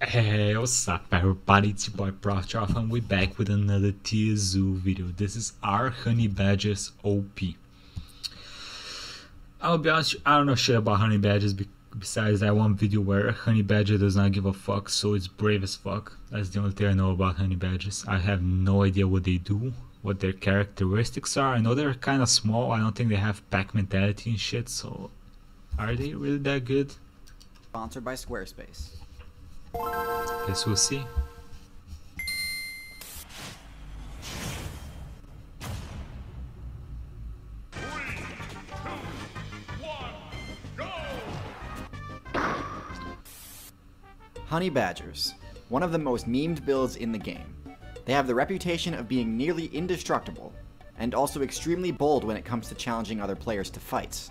Hey, what's up everybody, it's your boy Prof and we're back with another TierZoo video. This is our Honey Badgers OP. I'll be honest, I don't know shit about Honey Badgers besides that one video where Honey Badger does not give a fuck, so it's brave as fuck. That's the only thing I know about Honey Badgers. I have no idea what they do, what their characteristics are. I know they're kind of small, I don't think they have pack mentality and shit, so are they really that good? Sponsored by Squarespace. Guess we'll see. Honey Badgers, one of the most memed builds in the game. They have the reputation of being nearly indestructible, and also extremely bold when it comes to challenging other players to fights.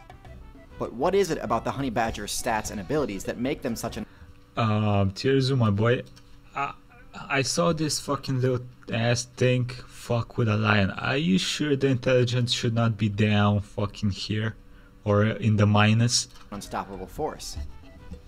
But what is it about the Honey Badger's stats and abilities that make them such an TierZoo, my boy, I saw this fucking little ass thing fuck with a lion. Are you sure the intelligence should not be down fucking here? Or in the minus? unstoppable force?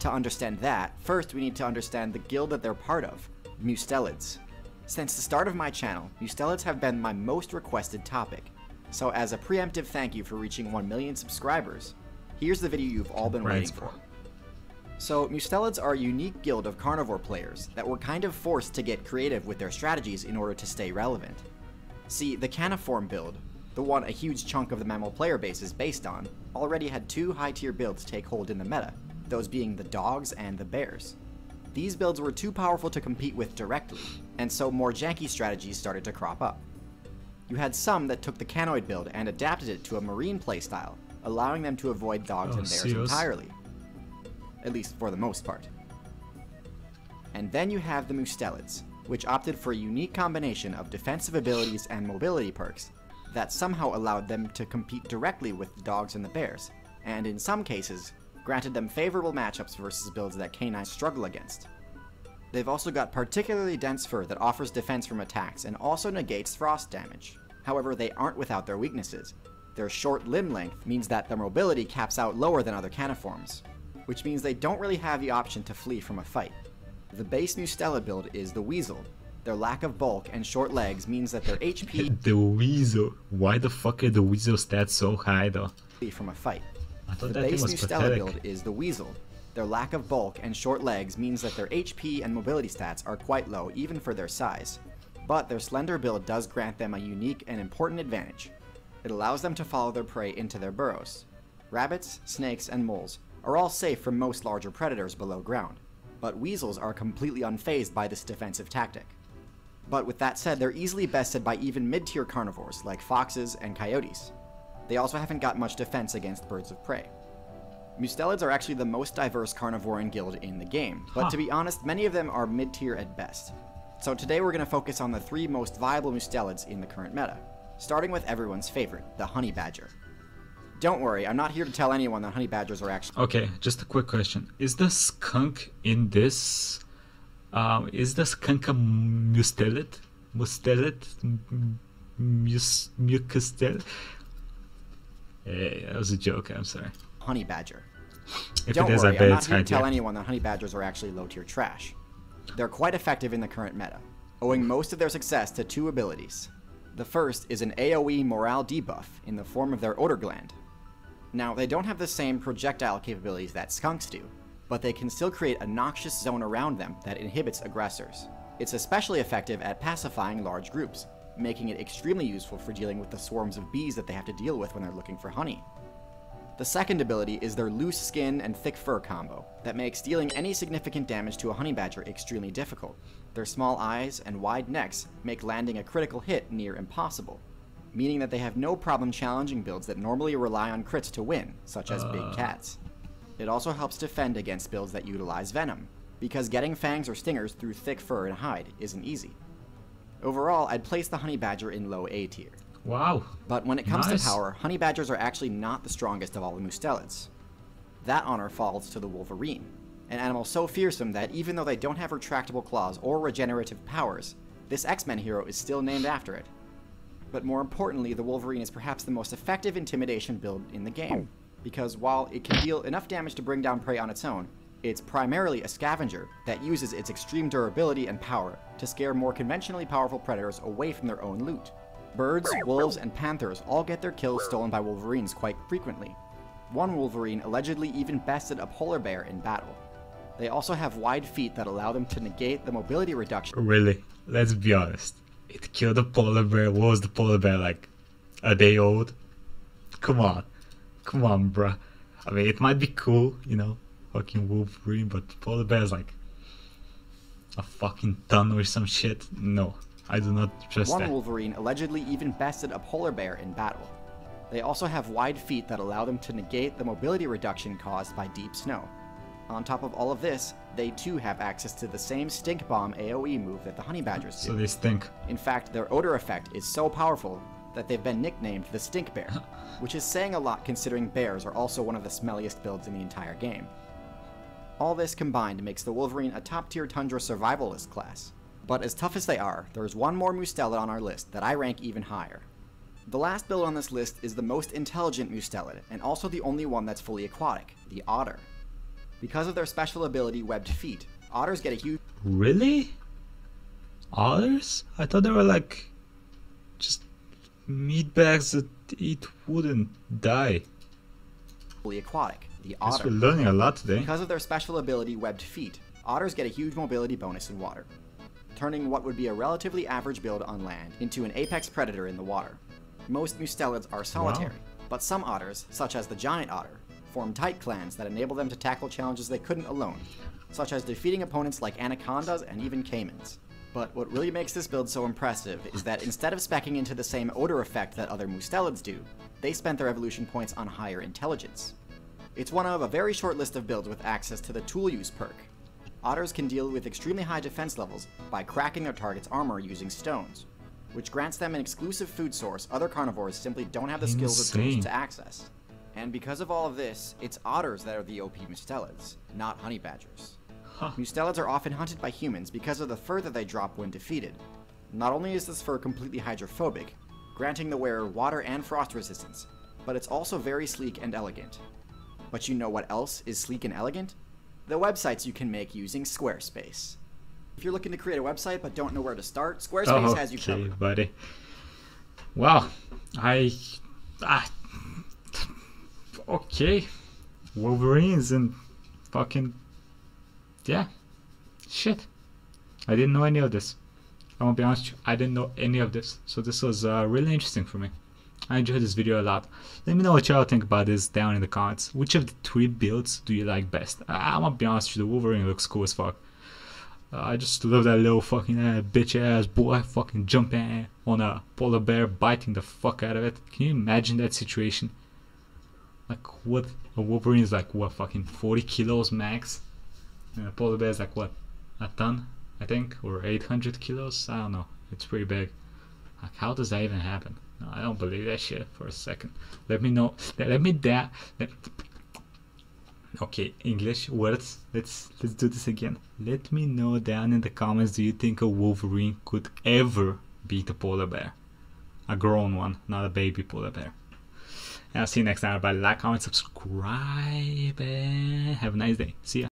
To understand that, first we need to understand the guild that they're part of, Mustelids. Since the start of my channel, Mustelids have been my most requested topic. So as a preemptive thank you for reaching 1 million subscribers, here's the video you've all been waiting for. So, Mustelids are a unique guild of carnivore players that were kind of forced to get creative with their strategies in order to stay relevant. See, the Caniform build, the one a huge chunk of the mammal player base is based on, already had two high-tier builds take hold in the meta, those being the dogs and the bears. These builds were too powerful to compete with directly, and so more janky strategies started to crop up. You had some that took the canoid build and adapted it to a marine playstyle, allowing them to avoid dogs and bears entirely. At least for the most part. And then you have the Mustelids, which opted for a unique combination of defensive abilities and mobility perks that somehow allowed them to compete directly with the dogs and the bears, and in some cases, granted them favorable matchups versus builds that canines struggle against. They've also got particularly dense fur that offers defense from attacks and also negates frost damage. However, they aren't without their weaknesses. Their short limb length means that their mobility caps out lower than other caniforms, which means they don't really have the option to flee from a fight. The base Mustelid build is the Weasel. Their lack of bulk and short legs means that their HP The Weasel. Why the fuck are the Weasel stats so high though? flee from a fight. I thought The that thing base was Mustelid pathetic. build is the Weasel. Their lack of bulk and short legs means that their HP and mobility stats are quite low even for their size. But their slender build does grant them a unique and important advantage. It allows them to follow their prey into their burrows. Rabbits, snakes, and moles are all safe from most larger predators below ground, but weasels are completely unfazed by this defensive tactic. But with that said, they're easily bested by even mid-tier carnivores like foxes and coyotes. They also haven't got much defense against birds of prey. Mustelids are actually the most diverse carnivoran guild in the game, but to be honest, many of them are mid-tier at best. So today we're going to focus on the 3 most viable Mustelids in the current meta, starting with everyone's favorite, the Honey Badger. Don't worry, I'm not here to tell anyone that honey badgers are actually... Okay, just a quick question. Is the skunk in this... is the skunk a Mustelid? Mustelid? Mucustelid? Hey, that was a joke, I'm sorry. honey badger. If Don't it is, worry, I bet I'm not it's here to high tell tier. anyone that honey badgers are actually low-tier trash. They're quite effective in the current meta, owing most of their success to 2 abilities. The first is an AoE morale debuff in the form of their odor gland. Now, they don't have the same projectile capabilities that skunks do, but they can still create a noxious zone around them that inhibits aggressors. It's especially effective at pacifying large groups, making it extremely useful for dealing with the swarms of bees that they have to deal with when they're looking for honey. The second ability is their loose skin and thick fur combo that makes dealing any significant damage to a honey badger extremely difficult. Their small eyes and wide necks make landing a critical hit near impossible, meaning that they have no problem challenging builds that normally rely on crits to win, such as big cats. It also helps defend against builds that utilize venom, because getting fangs or stingers through thick fur and hide isn't easy. Overall, I'd place the honey badger in low A tier. Wow. But when it comes Nice. to power, honey badgers are actually not the strongest of all the Mustelids. That honor falls to the wolverine, an animal so fearsome that even though they don't have retractable claws or regenerative powers, this X-Men hero is still named after it. But more importantly, the wolverine is perhaps the most effective intimidation build in the game, because while it can deal enough damage to bring down prey on its own, It's primarily a scavenger that uses its extreme durability and power to scare more conventionally powerful predators away from their own loot. Birds, wolves, and panthers all get their kills stolen by wolverines quite frequently. One wolverine allegedly even bested a polar bear in battle. They also have wide feet that allow them to negate the mobility reduction. Really? Let's be honest. It killed a polar bear. What was the polar bear, like a day old? Come on. Come on, bruh. I mean, it might be cool, you know, fucking Wolverine, but polar bear's like a fucking ton or some shit. No, I do not trust One that. wolverine allegedly even bested a polar bear in battle. They also have wide feet that allow them to negate the mobility reduction caused by deep snow. On top of all of this, they too have access to the same stink bomb AoE move that the honey badgers do. So they stink. In fact, their odor effect is so powerful that they've been nicknamed the stink bear, which is saying a lot considering bears are also one of the smelliest builds in the entire game. All this combined makes the Wolverine a top-tier Tundra survivalist class. But as tough as they are, there is one more Mustelid on our list that I rank even higher. The last build on this list is the most intelligent Mustelid, and also the only one that's fully aquatic, the Otter. Because of their special ability, Webbed Feet, otters get a huge... Really? Otters? I thought they were like just meatbags that eat wood and die. fully aquatic, the Guess otter. we're learning a lot today. Because of their special ability, Webbed Feet, otters get a huge mobility bonus in water, turning what would be a relatively average build on land into an apex predator in the water. Most Mustelids are solitary, but some otters, such as the giant otter, form tight clans that enable them to tackle challenges they couldn't alone, such as defeating opponents like anacondas and even caimans. But what really makes this build so impressive is that instead of speccing into the same odor effect that other Mustelids do, they spent their evolution points on higher intelligence. It's one of a very short list of builds with access to the Tool Use perk. Otters can deal with extremely high defense levels by cracking their target's armor using stones, which grants them an exclusive food source other carnivores simply don't have the skills or tools Insane. to access. And because of all of this, it's otters that are the OP Mustelids, not honey badgers. Huh. Mustelids are often hunted by humans because of the fur that they drop when defeated. Not only is this fur completely hydrophobic, granting the wearer water and frost resistance, but it's also very sleek and elegant. But you know what else is sleek and elegant? The websites you can make using Squarespace. If you're looking to create a website but don't know where to start, Squarespace has you Okay, covered. buddy. Wow. Okay. Wolverines and fucking... Yeah. Shit. I didn't know any of this. I'm gonna be honest with you, I didn't know any of this. So this was really interesting for me. I enjoyed this video a lot. Let me know what y'all think about this down in the comments. Which of the 3 builds do you like best? I'm gonna be honest with you, the Wolverine looks cool as fuck. I just love that little fucking bitch ass boy fucking jumping on a polar bear, biting the fuck out of it. Can you imagine that situation? Like, what? A Wolverine is like, what, fucking 40 kilos max? And a polar bear is like, what, a ton, I think? Or 800 kilos? I don't know. It's pretty big. Like, how does that even happen? No, I don't believe that shit for a second. Let me know. Okay, English words. Let's do this again. Let me know down in the comments, do you think a Wolverine could ever beat a polar bear? A grown one, not a baby polar bear. And I'll see you next time. Everybody, like, comment, subscribe, and have a nice day. See ya.